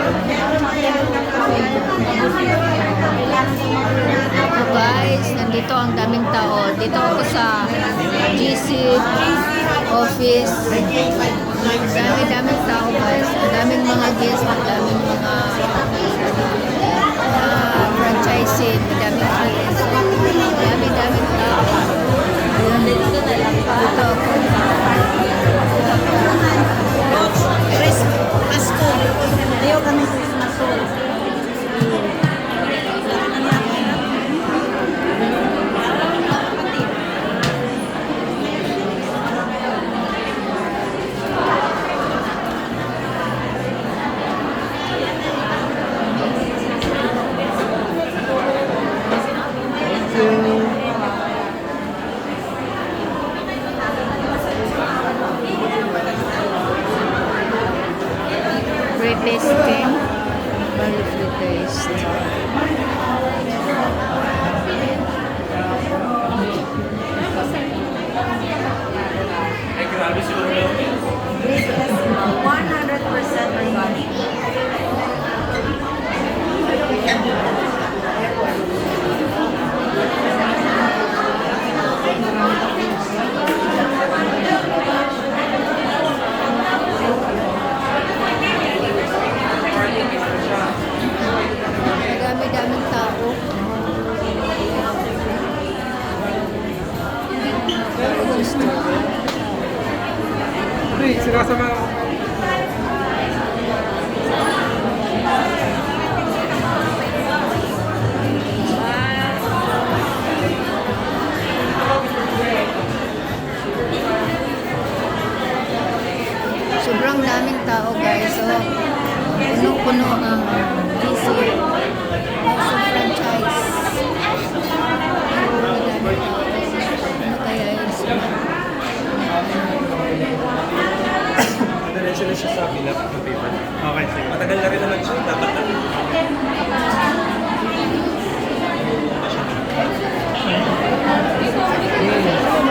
So guys, nandito ang daming tao. Dito ako sa GC office. Daming tao guys. Ang daming mga guests, ang daming mga franchising, daming guests. Daming tao. Ayan, dito ako. Ayaw kami Christmas soul. Free tasting. Bali free taste. This is 100% organic. Daming tao. Sinasama ako. Sobrang daming tao guys. So, punong-puno ang GC. Also franchise. Madaming tao. Ano kaya yun sila? Diretso na siya sa pilap ng paper. Okay, sige. Matagal na rin naman siya. Dapat na.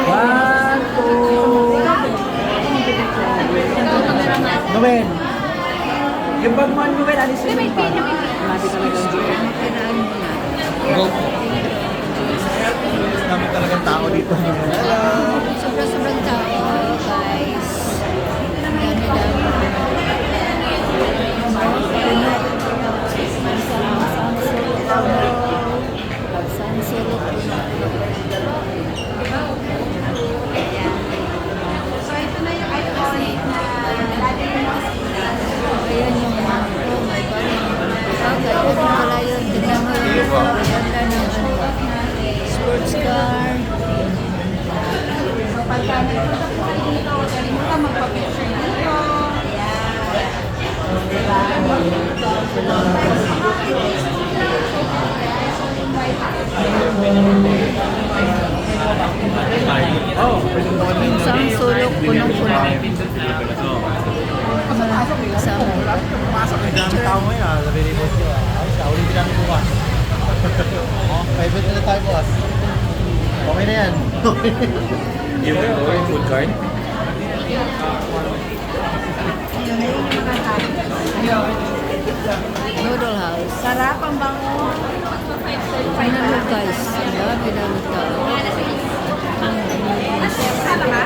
One, two. Noel. Yung bag mo, Noel, alisin mo pa. Malapit talaga ang Joel. Kinaan mo na. Go. Dami talagang tao dito. Hello. Sobrang tao guys. Ang dami-dami. Sunsilog. Ayan yung mango, may bagay. Ayan pala yun. Tignan mo yun. Ganda ng sports car. Oh, pwede mo naman. Isang sulok punong-puno. Kasama. Pasok na dami tao ngayon. Sabi ni Boss ko. Ayos ka, ulit lang bukas. Oh, private na tayo bukas. Okay na yan. Yung food cart? Noodle house. Sarap ang bango. Ano guys? Dami-dami tao. Sarap ka?